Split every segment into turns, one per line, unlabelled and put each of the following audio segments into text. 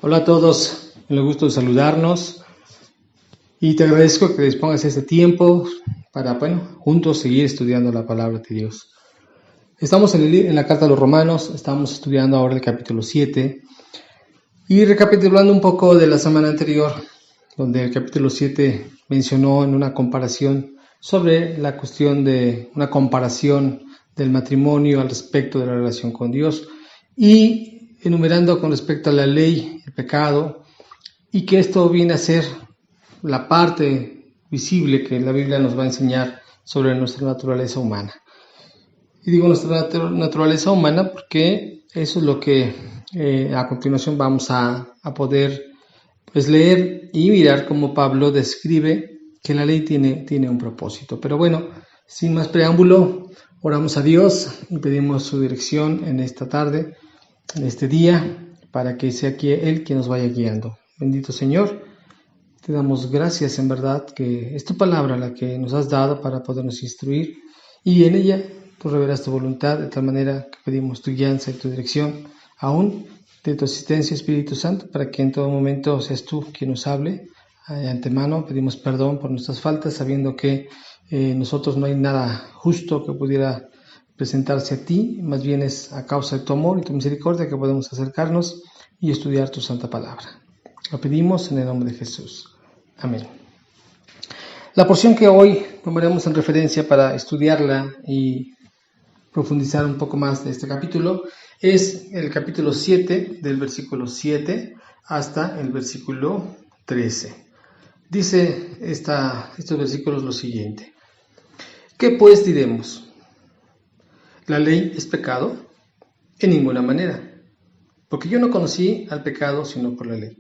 Hola a todos, me da gusto saludarnos y te agradezco que dispongas este tiempo para, juntos seguir estudiando la palabra de Dios. Estamos en la carta a los Romanos, estamos estudiando ahora el capítulo 7 y recapitulando un poco de la semana anterior, donde el capítulo 7 mencionó en una comparación sobre la cuestión de una comparación del matrimonio al respecto de la relación con Dios y enumerando con respecto a la ley, el pecado, y que esto viene a ser la parte visible que la Biblia nos va a enseñar sobre nuestra naturaleza humana. Y digo nuestra naturaleza humana porque eso es lo que a continuación vamos a poder leer y mirar cómo Pablo describe que la ley tiene un propósito. Pero bueno, sin más preámbulo, oramos a Dios y pedimos su dirección en esta tarde, en este día, para que sea Él quien nos vaya guiando. Bendito Señor, te damos gracias en verdad que es tu palabra la que nos has dado para podernos instruir y en ella tú revelas tu voluntad de tal manera que pedimos tu guianza y tu dirección, aún de tu asistencia Espíritu Santo, para que en todo momento seas tú quien nos hable. De antemano pedimos perdón por nuestras faltas, sabiendo que nosotros no hay nada justo que pudiera presentarse a ti, más bien es a causa de tu amor y tu misericordia que podemos acercarnos y estudiar tu santa palabra. Lo pedimos en el nombre de Jesús. Amén. La porción que hoy tomaremos en referencia para estudiarla y profundizar un poco más de este capítulo es el capítulo 7, del versículo 7 hasta el versículo 13. Dice estos versículos lo siguiente: ¿qué pues diremos? ¿La ley es pecado? En ninguna manera, porque yo no conocí al pecado sino por la ley,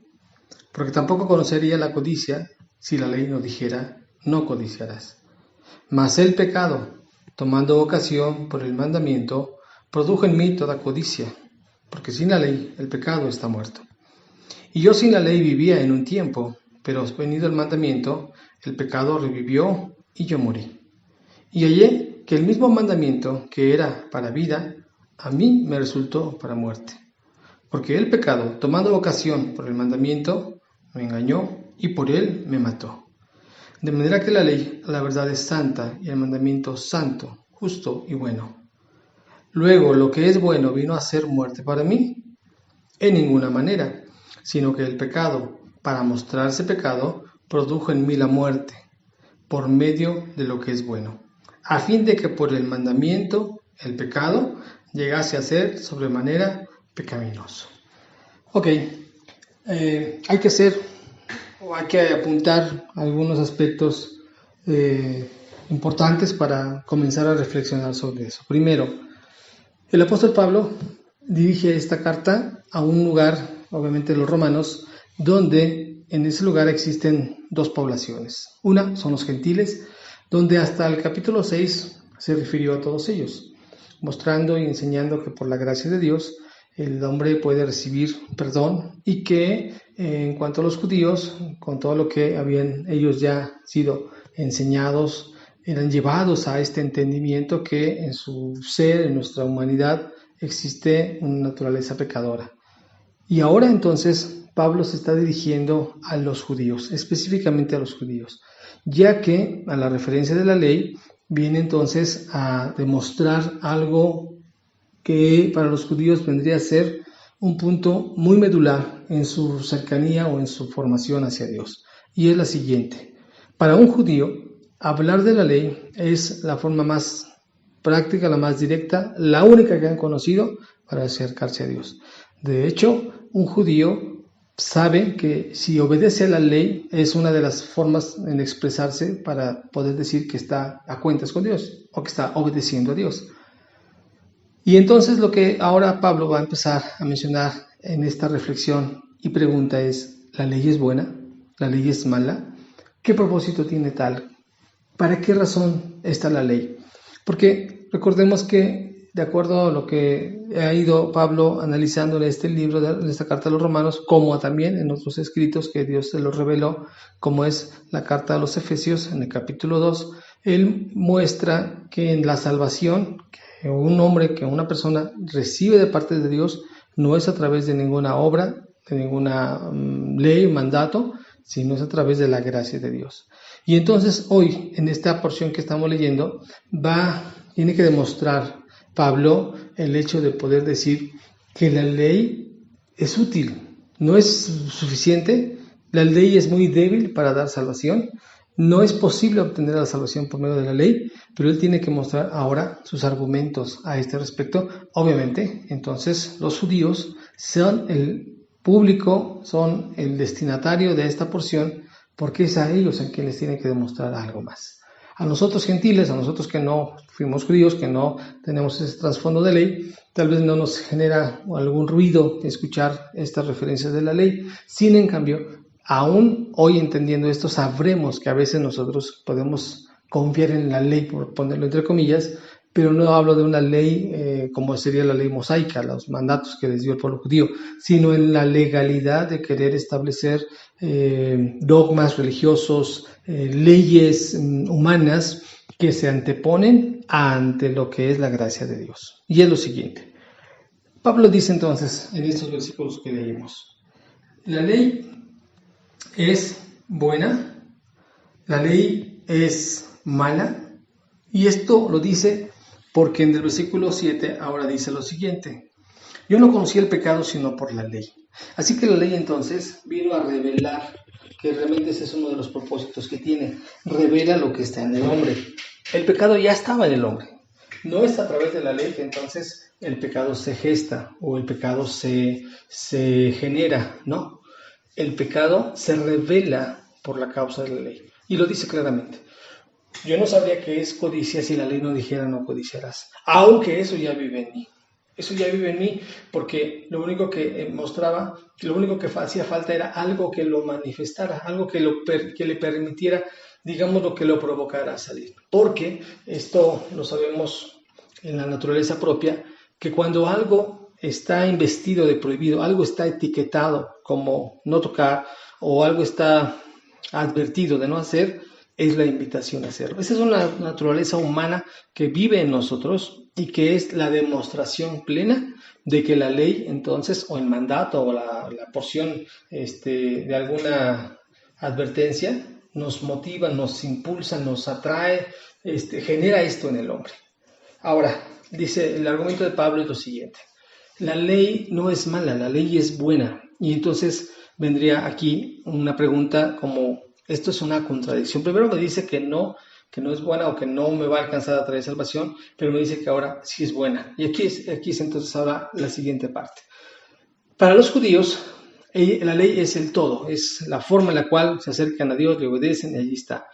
porque tampoco conocería la codicia si la ley no dijera, no codiciarás. Mas el pecado, tomando ocasión por el mandamiento, produjo en mí toda codicia, porque sin la ley el pecado está muerto. Y yo sin la ley vivía en un tiempo, pero venido el mandamiento, el pecado revivió y yo morí. Y hallé que el mismo mandamiento que era para vida, a mí me resultó para muerte. Porque el pecado, tomando ocasión por el mandamiento, me engañó y por él me mató. De manera que la ley, la verdad, es santa y el mandamiento santo, justo y bueno. Luego, lo que es bueno vino a ser muerte para mí. En ninguna manera, sino que el pecado, para mostrarse pecado, produjo en mí la muerte, por medio de lo que es bueno, a fin de que por el mandamiento, el pecado, llegase a ser sobremanera pecaminoso. Ok, hay que apuntar algunos aspectos importantes para comenzar a reflexionar sobre eso. Primero, el apóstol Pablo dirige esta carta a un lugar, obviamente los romanos, donde en ese lugar existen dos poblaciones. Una son los gentiles, donde hasta el capítulo 6 se refirió a todos ellos, mostrando y enseñando que por la gracia de Dios el hombre puede recibir perdón y que en cuanto a los judíos, con todo lo que habían ellos ya sido enseñados, eran llevados a este entendimiento que en su ser, en nuestra humanidad, existe una naturaleza pecadora. Y ahora entonces Pablo se está dirigiendo a los judíos, específicamente a los judíos, ya que a la referencia de la ley viene entonces a demostrar algo que para los judíos vendría a ser un punto muy medular en su cercanía o en su formación hacia Dios. Y es la siguiente: para un judío, hablar de la ley es la forma más práctica, la más directa, la única que han conocido para acercarse a Dios. De hecho, un judío sabe que si obedece a la ley es una de las formas en expresarse para poder decir que está a cuentas con Dios o que está obedeciendo a Dios. Y entonces lo que ahora Pablo va a empezar a mencionar en esta reflexión y pregunta es: ¿la ley es buena? ¿La ley es mala? ¿Qué propósito tiene tal? ¿Para qué razón está la ley? Porque recordemos que, de acuerdo a lo que ha ido Pablo analizando en este libro, en esta carta a los Romanos, como también en otros escritos que Dios se los reveló, como es la carta a los Efesios en el capítulo 2, él muestra que en la salvación que una persona recibe de parte de Dios no es a través de ninguna obra, de ninguna ley, mandato, sino es a través de la gracia de Dios. Y entonces hoy, en esta porción que estamos leyendo, tiene que demostrar Pablo el hecho de poder decir que la ley es útil, no es suficiente, la ley es muy débil para dar salvación, no es posible obtener la salvación por medio de la ley, pero él tiene que mostrar ahora sus argumentos a este respecto. Obviamente, entonces los judíos son el público, son el destinatario de esta porción, porque es a ellos a quienes tiene que demostrar algo más. A nosotros gentiles, a nosotros que no fuimos judíos, que no tenemos ese trasfondo de ley, tal vez no nos genera algún ruido escuchar estas referencias de la ley. Sin en cambio, aún hoy entendiendo esto, sabremos que a veces nosotros podemos confiar en la ley, por ponerlo entre comillas, pero no hablo de una ley como sería la ley mosaica, los mandatos que les dio el pueblo judío, sino en la legalidad de querer establecer dogmas religiosos, leyes humanas que se anteponen ante lo que es la gracia de Dios. Y es lo siguiente. Pablo dice entonces en estos versículos que leímos, la ley es buena, la ley es mala, y esto lo dice porque en el versículo 7 ahora dice lo siguiente: yo no conocí el pecado sino por la ley. Así que la ley entonces vino a revelar, que realmente ese es uno de los propósitos que tiene, revela lo que está en el hombre. El pecado ya estaba en el hombre. No es a través de la ley que entonces el pecado se gesta o el pecado se genera, no. El pecado se revela por la causa de la ley. Y lo dice claramente. Yo no sabría qué es codicia si la ley no dijera no codiciarás, aunque eso ya vive en mí. Eso ya vive en mí porque lo único que mostraba, lo único que hacía falta era algo que lo manifestara, algo que le permitiera, digamos, lo que lo provocara a salir. Porque esto lo sabemos en la naturaleza propia, que cuando algo está investido de prohibido, algo está etiquetado como no tocar o algo está advertido de no hacer, es la invitación a hacerlo. Esa es una naturaleza humana que vive en nosotros y que es la demostración plena de que la ley entonces, o el mandato o la porción de alguna advertencia nos motiva, nos impulsa, nos atrae, genera esto en el hombre. Ahora, dice el argumento de Pablo es lo siguiente: la ley no es mala, la ley es buena. Y entonces vendría aquí una pregunta como: esto es una contradicción. Primero me dice que no es buena o que no me va a alcanzar a traer salvación, pero me dice que ahora sí es buena. Y aquí es entonces ahora la siguiente parte. Para los judíos, la ley es el todo, es la forma en la cual se acercan a Dios, le obedecen y allí está.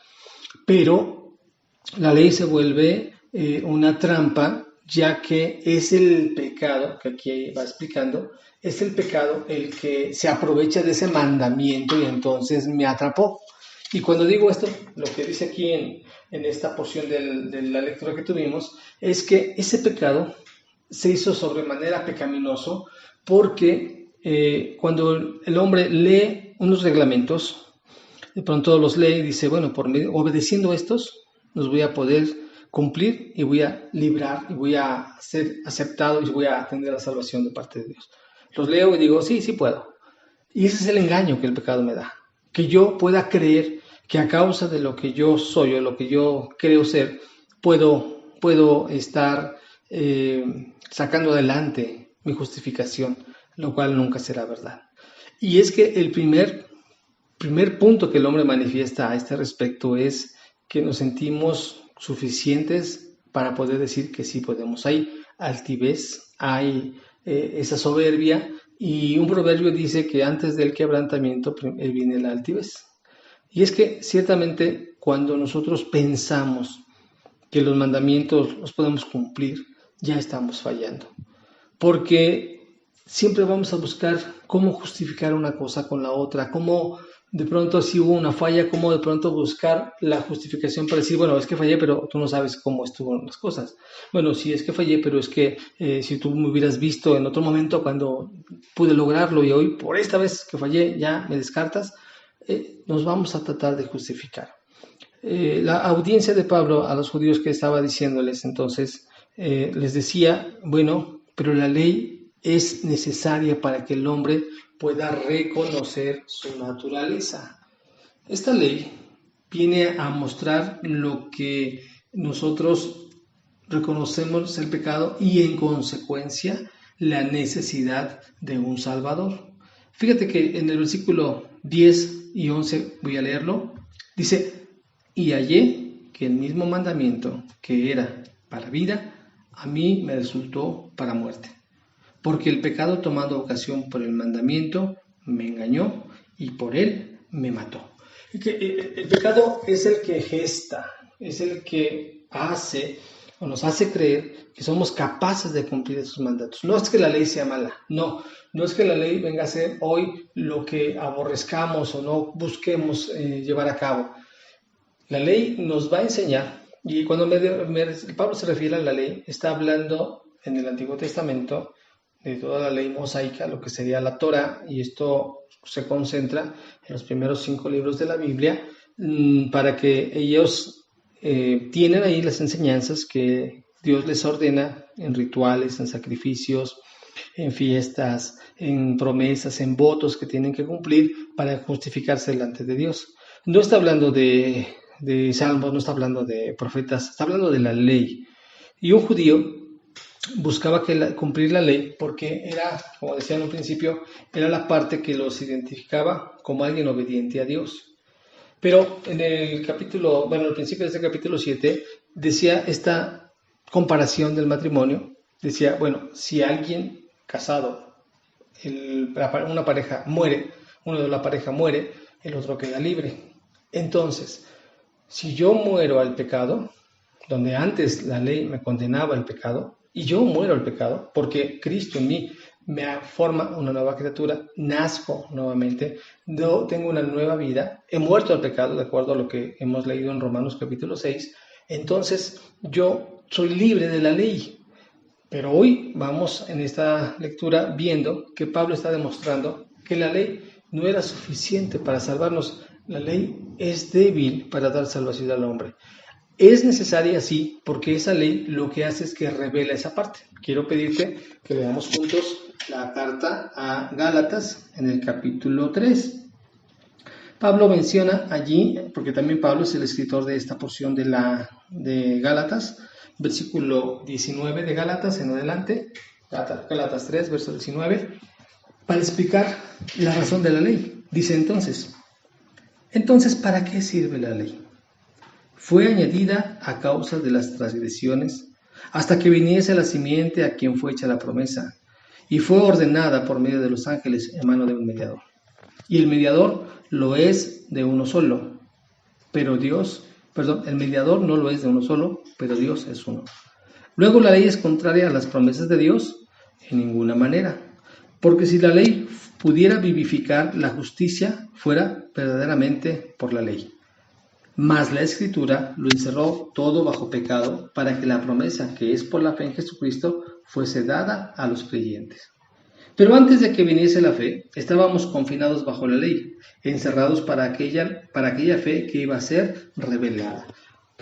Pero la ley se vuelve una trampa, ya que es el pecado, que aquí va explicando, es el pecado el que se aprovecha de ese mandamiento y entonces me atrapó. Y cuando digo esto, lo que dice aquí en esta porción de la lectura que tuvimos, es que ese pecado se hizo sobremanera pecaminoso porque cuando el hombre lee unos reglamentos, de pronto los lee y dice, bueno, obedeciendo estos, los voy a poder cumplir y voy a librar y voy a ser aceptado y voy a tener la salvación de parte de Dios. Los leo y digo, sí puedo. Y ese es el engaño que el pecado me da. Que yo pueda creer que a causa de lo que yo soy o lo que yo creo ser, puedo estar sacando adelante mi justificación, lo cual nunca será verdad. Y es que el primer punto que el hombre manifiesta a este respecto es que nos sentimos suficientes para poder decir que sí podemos. Hay altivez, hay esa soberbia, y un proverbio dice que antes del quebrantamiento viene la altivez. Y es que ciertamente cuando nosotros pensamos que los mandamientos los podemos cumplir, ya estamos fallando. Porque siempre vamos a buscar cómo justificar una cosa con la otra, cómo de pronto si hubo una falla, cómo de pronto buscar la justificación para decir, bueno, es que fallé, pero tú no sabes cómo estuvieron las cosas. Bueno, sí, es que fallé, pero es que si tú me hubieras visto en otro momento cuando pude lograrlo y hoy por esta vez que fallé ya me descartas, nos vamos a tratar de justificar. La audiencia de Pablo a los judíos que estaba diciéndoles entonces, les decía, bueno, pero la ley es necesaria para que el hombre pueda reconocer su naturaleza. Esta ley viene a mostrar lo que nosotros reconocemos el pecado y en consecuencia la necesidad de un Salvador. Fíjate que en el versículo 10 y 11 voy a leerlo. Dice, y hallé que el mismo mandamiento que era para vida, a mí me resultó para muerte. Porque el pecado tomando ocasión por el mandamiento me engañó y por él me mató. El pecado es el que gesta, es el que hace o nos hace creer que somos capaces de cumplir esos mandatos. No es que la ley sea mala, no es que la ley venga a ser hoy lo que aborrezcamos o no busquemos llevar a cabo. La ley nos va a enseñar, y cuando Pablo se refiere a la ley, está hablando en el Antiguo Testamento de toda la ley mosaica, lo que sería la Torá, y esto se concentra en los primeros 5 libros de la Biblia, para que ellos tienen ahí las enseñanzas que Dios les ordena en rituales, en sacrificios, en fiestas, en promesas, en votos que tienen que cumplir para justificarse delante de Dios. No está hablando de salmos, no está hablando de profetas, está hablando de la ley. Y un judío buscaba cumplir la ley porque era, como decía en un principio, era la parte que los identificaba como alguien obediente a Dios. Pero en el al principio de este capítulo 7, decía esta comparación del matrimonio. Decía, bueno, si alguien casado, una pareja muere, uno de la pareja muere, el otro queda libre. Entonces, si yo muero al pecado, donde antes la ley me condenaba al pecado, y yo muero al pecado, porque Cristo en mí me forma una nueva criatura, nazco nuevamente, tengo una nueva vida, he muerto al pecado, de acuerdo a lo que hemos leído en Romanos capítulo 6, entonces yo soy libre de la ley. Pero hoy vamos en esta lectura viendo que Pablo está demostrando que la ley no era suficiente para salvarnos. La ley es débil para dar salvación al hombre. Es necesaria, sí, porque esa ley lo que hace es que revela esa parte. Quiero pedirte que leamos juntos la carta a Gálatas en el capítulo 3. Pablo menciona allí, porque también Pablo es el escritor de esta porción de Gálatas, versículo 19 de Gálatas en adelante, Gálatas 3, verso 19, para explicar la razón de la ley. Dice entonces, ¿para qué sirve la ley? Fue añadida a causa de las transgresiones, hasta que viniese la simiente a quien fue hecha la promesa, y fue ordenada por medio de los ángeles en mano de un mediador. Y el mediador lo es de uno solo, el mediador no lo es de uno solo, pero Dios es uno. Luego la ley es contraria a las promesas de Dios en ninguna manera, porque si la ley pudiera vivificar, la justicia fuera verdaderamente por la ley. Mas la Escritura lo encerró todo bajo pecado, para que la promesa que es por la fe en Jesucristo fuese dada a los creyentes. Pero antes de que viniese la fe, estábamos confinados bajo la ley, encerrados para aquella fe que iba a ser revelada.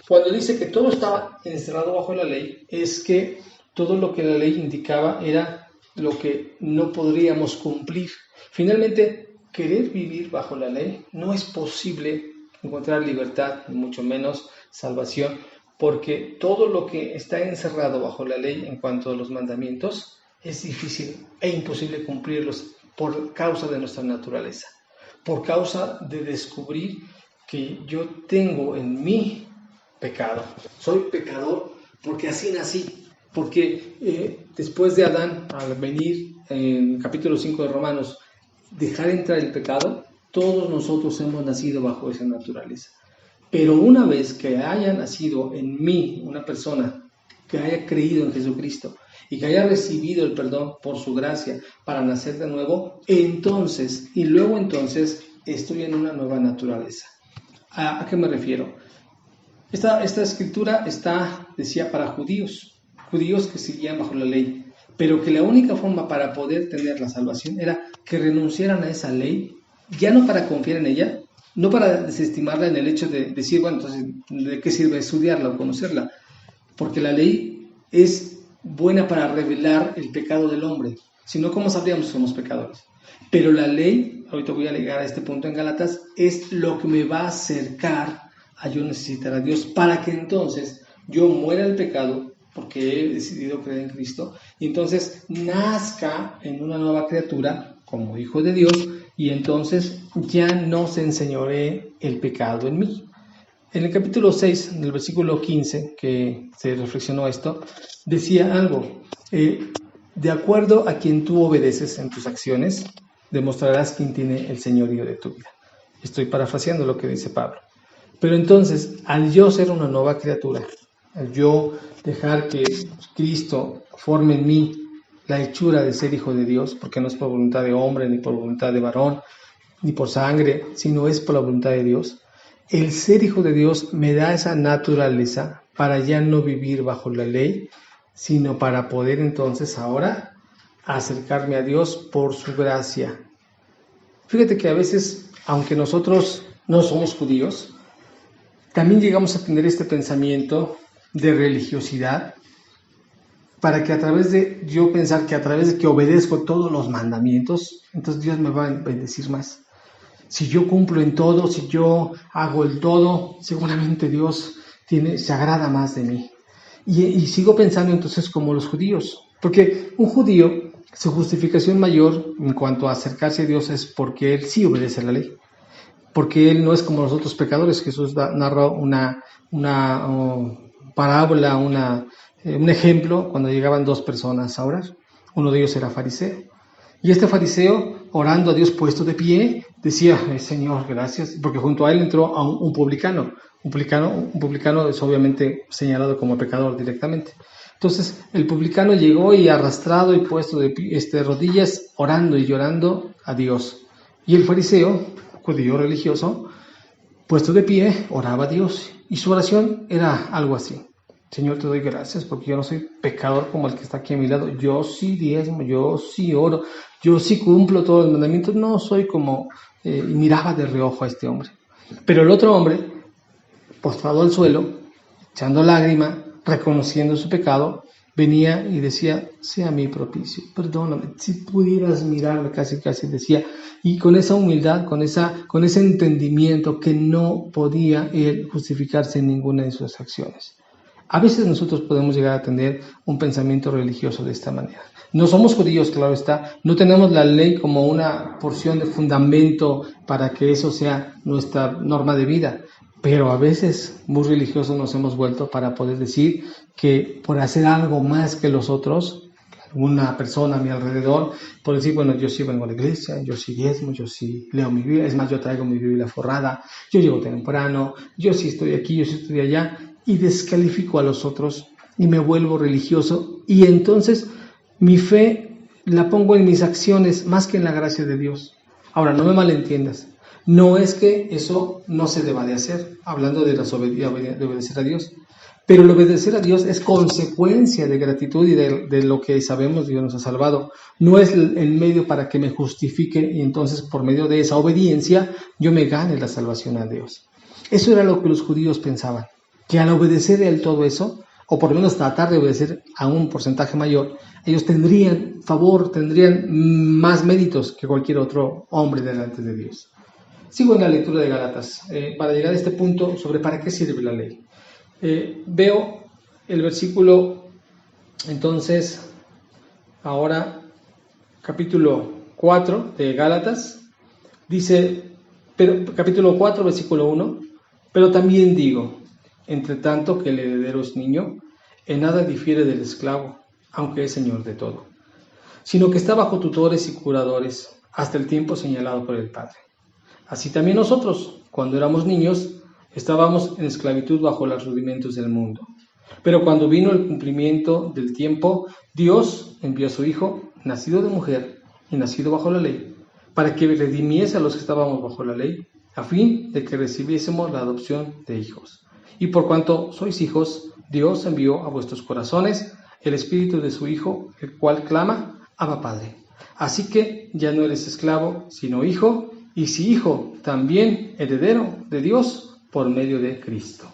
Cuando dice que todo estaba encerrado bajo la ley, es que todo lo que la ley indicaba era lo que no podríamos cumplir. Finalmente, querer vivir bajo la ley no es posible encontrar libertad, ni mucho menos salvación, porque todo lo que está encerrado bajo la ley en cuanto a los mandamientos es difícil e imposible cumplirlos por causa de nuestra naturaleza, por causa de descubrir que yo tengo en mí pecado. Soy pecador porque así nací, porque después de Adán, al venir en el capítulo 5 de Romanos, dejar entrar el pecado, todos nosotros hemos nacido bajo esa naturaleza. Pero una vez que haya nacido en mí una persona que haya creído en Jesucristo y que haya recibido el perdón por su gracia para nacer de nuevo, entonces estoy en una nueva naturaleza. ¿A qué me refiero? Esta escritura decía para judíos que seguían bajo la ley, pero que la única forma para poder tener la salvación era que renunciaran a esa ley, ya no para confiar en ella, no para desestimarla en el hecho de decir, bueno, entonces, ¿de qué sirve estudiarla o conocerla? Porque la ley es buena para revelar el pecado del hombre. sino ¿cómo sabríamos que somos pecadores? Pero la ley, ahorita voy a llegar a este punto en Gálatas, es lo que me va a acercar a yo necesitar a Dios para que entonces yo muera el pecado, porque he decidido creer en Cristo, y entonces nazca en una nueva criatura como hijo de Dios, y entonces ya no se enseñoree el pecado en mí. En el capítulo 6, en el versículo 15, que se reflexionó esto, decía algo, de acuerdo a quien tú obedeces en tus acciones, demostrarás quién tiene el señorío de tu vida. Estoy parafraseando lo que dice Pablo. Pero entonces, al yo ser una nueva criatura, al yo dejar que Cristo forme en mí la hechura de ser hijo de Dios, porque no es por voluntad de hombre, ni por voluntad de varón, ni por sangre, sino es por la voluntad de Dios, el ser hijo de Dios me da esa naturaleza para ya no vivir bajo la ley, sino para poder entonces ahora acercarme a Dios por su gracia. Fíjate que a veces, aunque nosotros no somos judíos, también llegamos a tener este pensamiento de religiosidad para que a través de yo pensar que a través de que obedezco todos los mandamientos, entonces Dios me va a bendecir más. Si yo cumplo en todo, si yo hago el todo, seguramente Dios se agrada más de mí. Y sigo pensando entonces como los judíos, porque un judío, su justificación mayor en cuanto a acercarse a Dios es porque él sí obedece la ley, porque él no es como los otros pecadores. Jesús narra una parábola, un ejemplo, cuando llegaban dos personas a orar. Uno de ellos era fariseo. Y este fariseo, orando a Dios puesto de pie, decía, Señor, gracias, porque junto a él entró a un publicano. Un publicano es obviamente señalado como pecador directamente. Entonces, el publicano llegó y arrastrado y puesto de rodillas, orando y llorando a Dios. Y el fariseo, judío religioso, puesto de pie, oraba a Dios. Y su oración era algo así. Señor, te doy gracias porque yo no soy pecador como el que está aquí a mi lado. Yo sí diezmo, yo sí oro, yo sí cumplo todos los mandamientos. No soy como... miraba de reojo a este hombre. Pero el otro hombre, postrado al suelo, echando lágrima, reconociendo su pecado, venía y decía, sea mi propicio, perdóname, si pudieras mirarme, casi decía, y con esa humildad, con ese entendimiento que no podía él justificarse en ninguna de sus acciones. A veces nosotros podemos llegar a tener un pensamiento religioso de esta manera. No somos judíos, claro está, no tenemos la ley como una porción de fundamento para que eso sea nuestra norma de vida, pero a veces muy religiosos nos hemos vuelto para poder decir que por hacer algo más que los otros, alguna persona a mi alrededor, por decir, bueno, yo sí vengo a la iglesia, yo sí diezmo, yo sí leo mi Biblia, es más, yo traigo mi Biblia forrada, yo llego temprano, yo sí estoy aquí, yo sí estoy allá, y descalifico a los otros y me vuelvo religioso, y entonces mi fe la pongo en mis acciones más que en la gracia de Dios. Ahora, no me malentiendas, no es que eso no se deba de hacer, hablando de obedecer a Dios, pero el obedecer a Dios es consecuencia de gratitud y de lo que sabemos Dios nos ha salvado. No es el medio para que me justifique y entonces por medio de esa obediencia yo me gane la salvación a Dios. Eso era lo que los judíos pensaban, que al obedecer el todo eso, o por lo menos tratar de obedecer a un porcentaje mayor, ellos tendrían más méritos que cualquier otro hombre delante de Dios. Sigo en la lectura de Gálatas, para llegar a este punto sobre para qué sirve la ley. Veo el versículo, entonces, ahora, capítulo 4 de Gálatas, dice, capítulo 4, versículo 1, pero también digo, entre tanto que el heredero es niño, en nada difiere del esclavo, aunque es señor de todo, sino que está bajo tutores y curadores hasta el tiempo señalado por el Padre. Así también nosotros, cuando éramos niños, estábamos en esclavitud bajo los rudimentos del mundo. Pero cuando vino el cumplimiento del tiempo, Dios envió a su Hijo, nacido de mujer y nacido bajo la ley, para que redimiese a los que estábamos bajo la ley, a fin de que recibiésemos la adopción de hijos. Y por cuanto sois hijos, Dios envió a vuestros corazones el Espíritu de su Hijo, el cual clama, Abba Padre. Así que ya no eres esclavo, sino hijo, y si hijo, también heredero de Dios por medio de Cristo.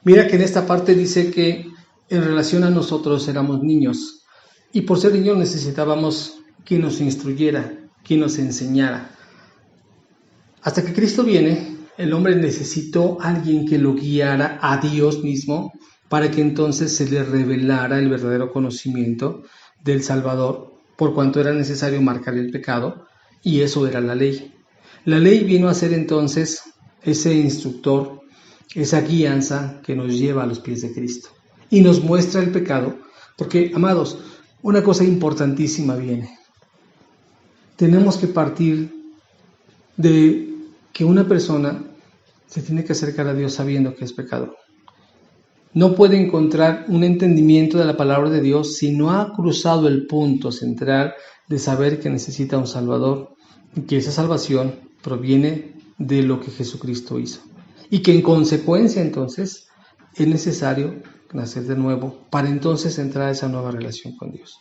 Mira que en esta parte dice que en relación a nosotros éramos niños. Y por ser niños necesitábamos quien nos instruyera, quien nos enseñara. Hasta que Cristo viene, el hombre necesitó a alguien que lo guiara a Dios mismo para que entonces se le revelara el verdadero conocimiento del Salvador, por cuanto era necesario marcar el pecado, y eso era la ley. La ley vino a ser entonces ese instructor, esa guianza que nos lleva a los pies de Cristo y nos muestra el pecado, porque, amados, una cosa importantísima viene. Tenemos que partir de que una persona se tiene que acercar a Dios sabiendo que es pecador. No puede encontrar un entendimiento de la palabra de Dios si no ha cruzado el punto central de saber que necesita un Salvador y que esa salvación proviene de lo que Jesucristo hizo. Y que en consecuencia entonces es necesario nacer de nuevo para entonces entrar a esa nueva relación con Dios.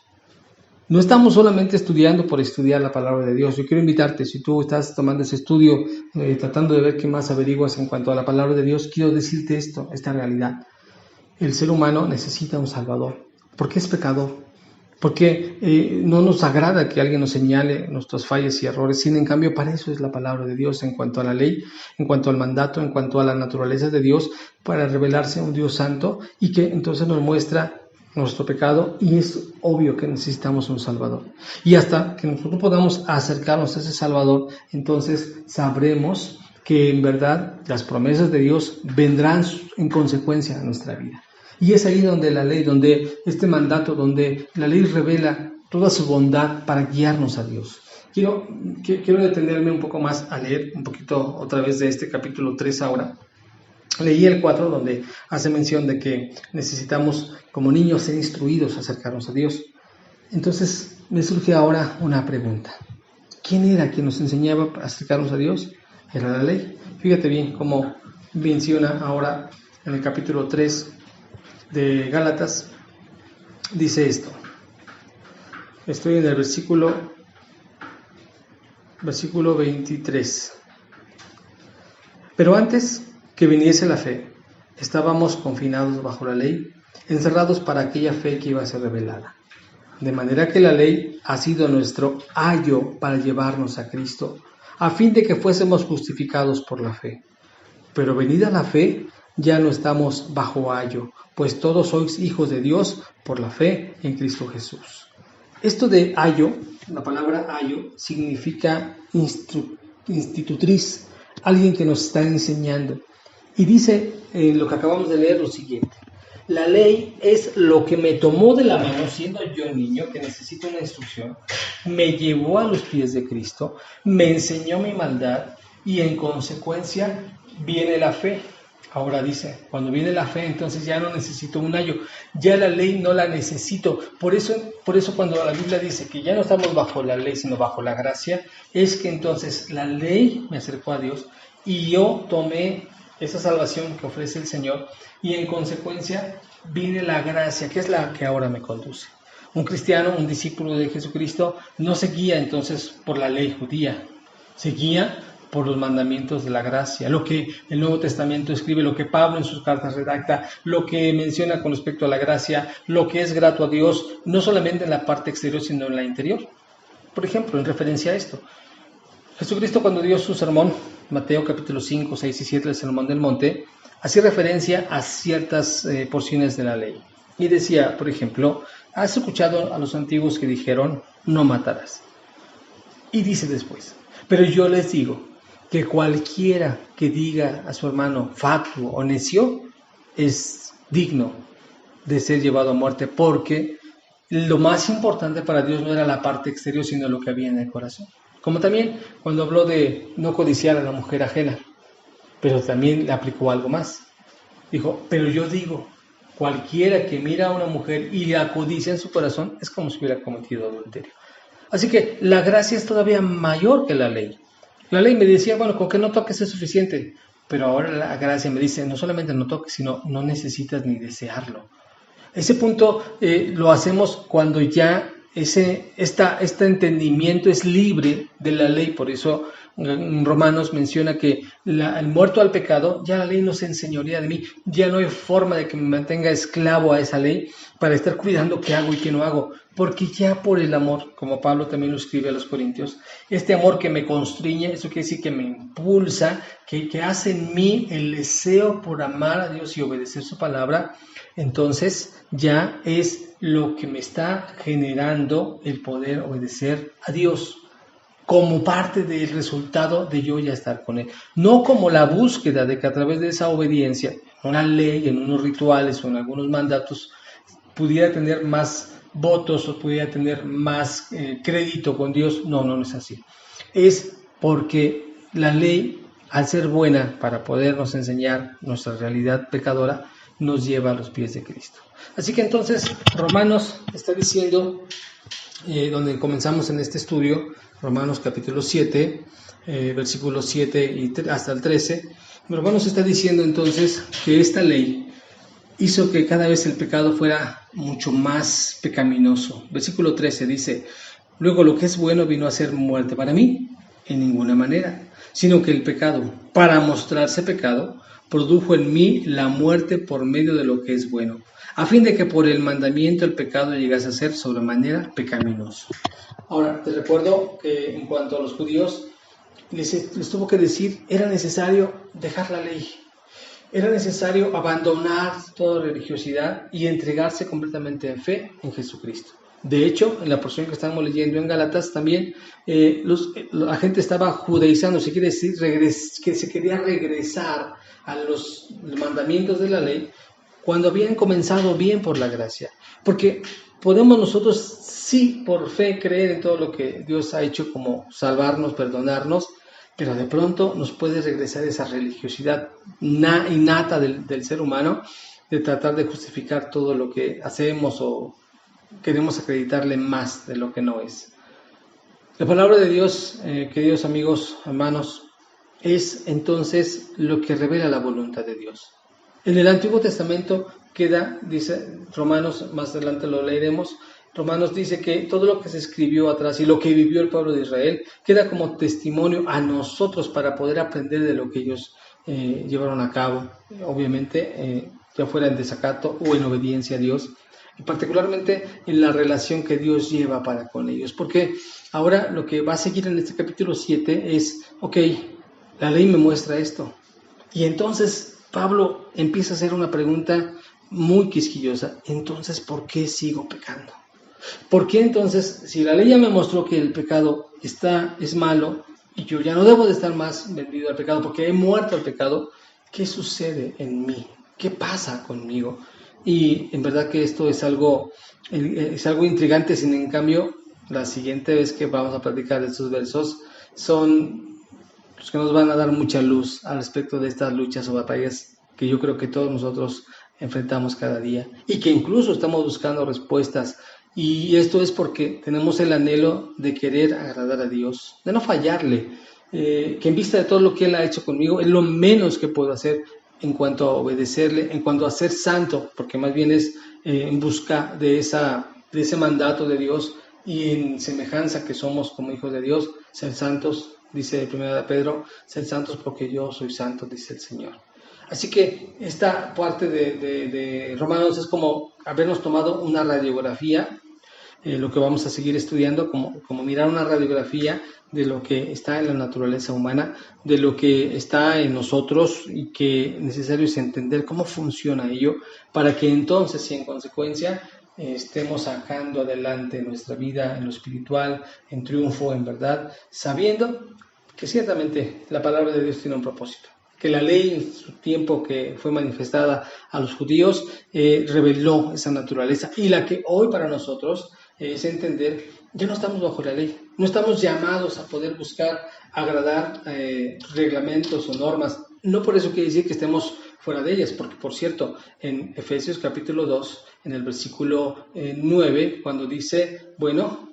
No estamos solamente estudiando por estudiar la palabra de Dios. Yo quiero invitarte, si tú estás tomando ese estudio, tratando de ver qué más averiguas en cuanto a la palabra de Dios, quiero decirte esta realidad. El ser humano necesita un Salvador. ¿Por qué es pecador? Porque no nos agrada que alguien nos señale nuestras fallas y errores, sino en cambio para eso es la palabra de Dios en cuanto a la ley, en cuanto al mandato, en cuanto a la naturaleza de Dios, para revelarse un Dios santo y que entonces nos muestra nuestro pecado, y es obvio que necesitamos un Salvador. Y hasta que nosotros podamos acercarnos a ese Salvador, entonces sabremos que en verdad las promesas de Dios vendrán en consecuencia a nuestra vida. Y es ahí donde la ley, donde este mandato, donde la ley revela toda su bondad para guiarnos a Dios. Quiero detenerme un poco más a leer un poquito otra vez de este capítulo 3 ahora. Leí el 4 donde hace mención de que necesitamos como niños ser instruidos a acercarnos a Dios. Entonces me surge ahora una pregunta. ¿Quién era quien nos enseñaba a acercarnos a Dios? Era la ley. Fíjate bien cómo menciona ahora en el capítulo 3 de Gálatas. Dice esto. Estoy en el versículo 23. Pero antes que viniese la fe, estábamos confinados bajo la ley, encerrados para aquella fe que iba a ser revelada. De manera que la ley ha sido nuestro ayo para llevarnos a Cristo, a fin de que fuésemos justificados por la fe. Pero venida la fe, ya no estamos bajo ayo, pues todos sois hijos de Dios por la fe en Cristo Jesús. Esto de ayo, la palabra ayo, significa institutriz, alguien que nos está enseñando. Y dice lo que acabamos de leer lo siguiente: la ley es lo que me tomó de la mano siendo yo niño, que necesito una instrucción, me llevó a los pies de Cristo, me enseñó mi maldad y en consecuencia viene la fe. Ahora dice, cuando viene la fe, entonces ya no necesito un ayo, ya la ley no la necesito. Por eso cuando la Biblia dice que ya no estamos bajo la ley, sino bajo la gracia, es que entonces la ley me acercó a Dios y yo tomé esa salvación que ofrece el Señor, y en consecuencia viene la gracia, que es la que ahora me conduce. Un cristiano, un discípulo de Jesucristo, no se guía entonces por la ley judía, se guía por los mandamientos de la gracia, lo que el Nuevo Testamento escribe, lo que Pablo en sus cartas redacta, lo que menciona con respecto a la gracia, lo que es grato a Dios, no solamente en la parte exterior, sino en la interior. Por ejemplo, en referencia a esto, Jesucristo cuando dio su sermón, Mateo capítulo 5, 6 y 7, el Sermón del Monte, hacía referencia a ciertas porciones de la ley. Y decía, por ejemplo, ¿has escuchado a los antiguos que dijeron, no matarás? Y dice después, pero yo les digo que cualquiera que diga a su hermano fatuo o necio es digno de ser llevado a muerte, porque lo más importante para Dios no era la parte exterior, sino lo que había en el corazón. Como también cuando habló de no codiciar a la mujer ajena, pero también le aplicó algo más. Dijo, pero yo digo, cualquiera que mira a una mujer y la codicia en su corazón es como si hubiera cometido adulterio. Así que la gracia es todavía mayor que la ley. La ley me decía, bueno, con que no toques es suficiente, pero ahora la gracia me dice, no solamente no toques, sino no necesitas ni desearlo. Ese punto lo hacemos cuando ya este entendimiento es libre de la ley. Por eso en Romanos menciona que el muerto al pecado, ya la ley no se enseñorea de mí, ya no hay forma de que me mantenga esclavo a esa ley para estar cuidando qué hago y qué no hago, porque ya por el amor, como Pablo también lo escribe a los Corintios, este amor que me constriñe, eso quiere decir que me impulsa, que hace en mí el deseo por amar a Dios y obedecer su palabra, entonces ya es lo que me está generando el poder obedecer a Dios como parte del resultado de yo ya estar con Él. No como la búsqueda de que a través de esa obediencia, en una ley, en unos rituales o en algunos mandatos, pudiera tener más votos o pudiera tener más crédito con Dios. No es así. Es porque la ley, al ser buena para podernos enseñar nuestra realidad pecadora, nos lleva a los pies de Cristo. Así que entonces Romanos está diciendo, donde comenzamos en este estudio, Romanos capítulo 7, versículos 7 hasta el 13, Romanos está diciendo entonces que esta ley hizo que cada vez el pecado fuera mucho más pecaminoso. Versículo 13 dice: luego lo que es bueno vino a ser muerte para mí, en ninguna manera, sino que el pecado, para mostrarse pecado, produjo en mí la muerte por medio de lo que es bueno, a fin de que por el mandamiento el pecado llegase a ser sobremanera pecaminoso. Ahora, te recuerdo que en cuanto a los judíos, les tuvo que decir, era necesario dejar la ley, era necesario abandonar toda religiosidad y entregarse completamente en fe en Jesucristo. De hecho, en la porción que estamos leyendo en Gálatas también, la gente estaba judaizando, se quiere decir que se quería regresar a los mandamientos de la ley cuando habían comenzado bien por la gracia. Porque podemos nosotros sí por fe creer en todo lo que Dios ha hecho, como salvarnos, perdonarnos, pero de pronto nos puede regresar esa religiosidad innata del ser humano, de tratar de justificar todo lo que hacemos o queremos acreditarle más de lo que no es. La palabra de Dios, queridos amigos, hermanos, es entonces lo que revela la voluntad de Dios. En el Antiguo Testamento queda, dice Romanos, más adelante lo leeremos, Romanos dice que todo lo que se escribió atrás y lo que vivió el pueblo de Israel queda como testimonio a nosotros para poder aprender de lo que ellos llevaron a cabo, obviamente ya fuera en desacato o en obediencia a Dios, y particularmente en la relación que Dios lleva para con ellos, porque ahora lo que va a seguir en este capítulo 7 es, ok, la ley me muestra esto, y entonces Pablo empieza a hacer una pregunta muy quisquillosa, entonces ¿por qué sigo pecando? ¿Por qué entonces, si la ley ya me mostró que el pecado es malo y yo ya no debo de estar más vendido al pecado porque he muerto al pecado, qué sucede en mí? ¿Qué pasa conmigo? Y en verdad que esto es algo intrigante, sin en cambio, la siguiente vez que vamos a platicar de estos versos son los que nos van a dar mucha luz al respecto de estas luchas o batallas que yo creo que todos nosotros enfrentamos cada día y que incluso estamos buscando respuestas. Y esto es porque tenemos el anhelo de querer agradar a Dios, de no fallarle, que en vista de todo lo que Él ha hecho conmigo, es lo menos que puedo hacer en cuanto a obedecerle, en cuanto a ser santo, porque más bien es en busca de ese mandato de Dios y en semejanza que somos como hijos de Dios, ser santos, dice 1 Pedro, ser santos porque yo soy santo, dice el Señor. Así que esta parte de Romanos es como habernos tomado una radiografía, lo que vamos a seguir estudiando, como mirar una radiografía de lo que está en la naturaleza humana, de lo que está en nosotros y que necesario es entender cómo funciona ello para que entonces y en consecuencia estemos sacando adelante nuestra vida en lo espiritual, en triunfo, en verdad, sabiendo que ciertamente la palabra de Dios tiene un propósito, que la ley en su tiempo que fue manifestada a los judíos reveló esa naturaleza, y la que hoy para nosotros es entender, ya no estamos bajo la ley, no estamos llamados a poder buscar agradar reglamentos o normas, no por eso quiere decir que estemos fuera de ellas, porque por cierto, en Efesios capítulo 2, en el versículo 9, cuando dice, bueno,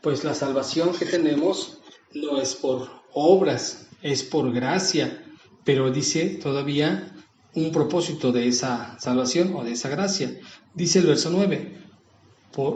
pues la salvación que tenemos no es por obras, es por gracia, pero dice todavía un propósito de esa salvación o de esa gracia. Dice el verso 9,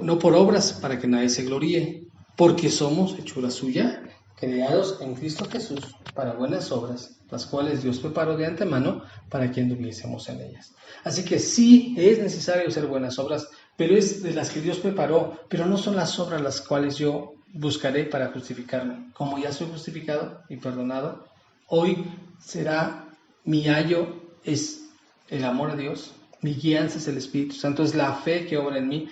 no por obras para que nadie se gloríe, porque somos hechura suya, creados en Cristo Jesús para buenas obras, las cuales Dios preparó de antemano para que anduviésemos en ellas. Así que sí es necesario hacer buenas obras, pero es de las que Dios preparó, pero no son las obras las cuales yo buscaré para justificarme. Como ya soy justificado y perdonado, hoy será mi ayo, es el amor a Dios, mi guianza es el Espíritu Santo, es la fe que obra en mí,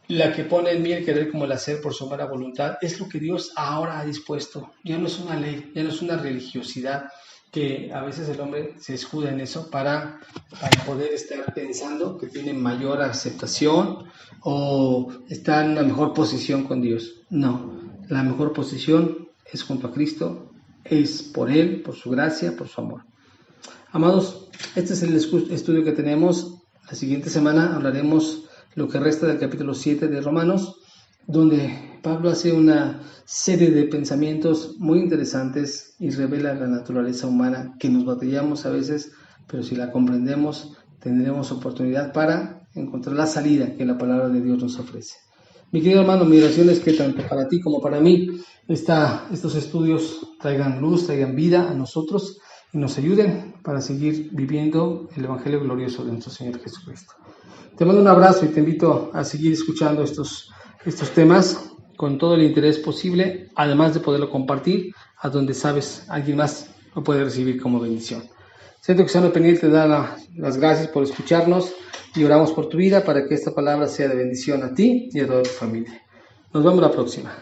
la que pone en mí el querer como el hacer por su buena voluntad. Es lo que Dios ahora ha dispuesto. Ya no es una ley, ya no es una religiosidad que a veces el hombre se escuda en eso para poder estar pensando que tiene mayor aceptación o está en una mejor posición con Dios. No, la mejor posición es junto a Cristo, es por Él, por su gracia, por su amor. Amados, este es el estudio que tenemos. La siguiente semana hablaremos lo que resta del capítulo 7 de Romanos, donde Pablo hace una serie de pensamientos muy interesantes y revela la naturaleza humana que nos batallamos a veces, pero si la comprendemos tendremos oportunidad para encontrar la salida que la palabra de Dios nos ofrece. Mi querido hermano, mi oración es que tanto para ti como para mí estos estudios traigan luz, traigan vida a nosotros y nos ayuden para seguir viviendo el Evangelio glorioso de nuestro Señor Jesucristo. Te mando un abrazo y te invito a seguir escuchando estos temas con todo el interés posible, además de poderlo compartir a donde sabes alguien más lo puede recibir como bendición. Siento que Santo Penil te da las gracias por escucharnos y oramos por tu vida para que esta palabra sea de bendición a ti y a toda tu familia. Nos vemos la próxima.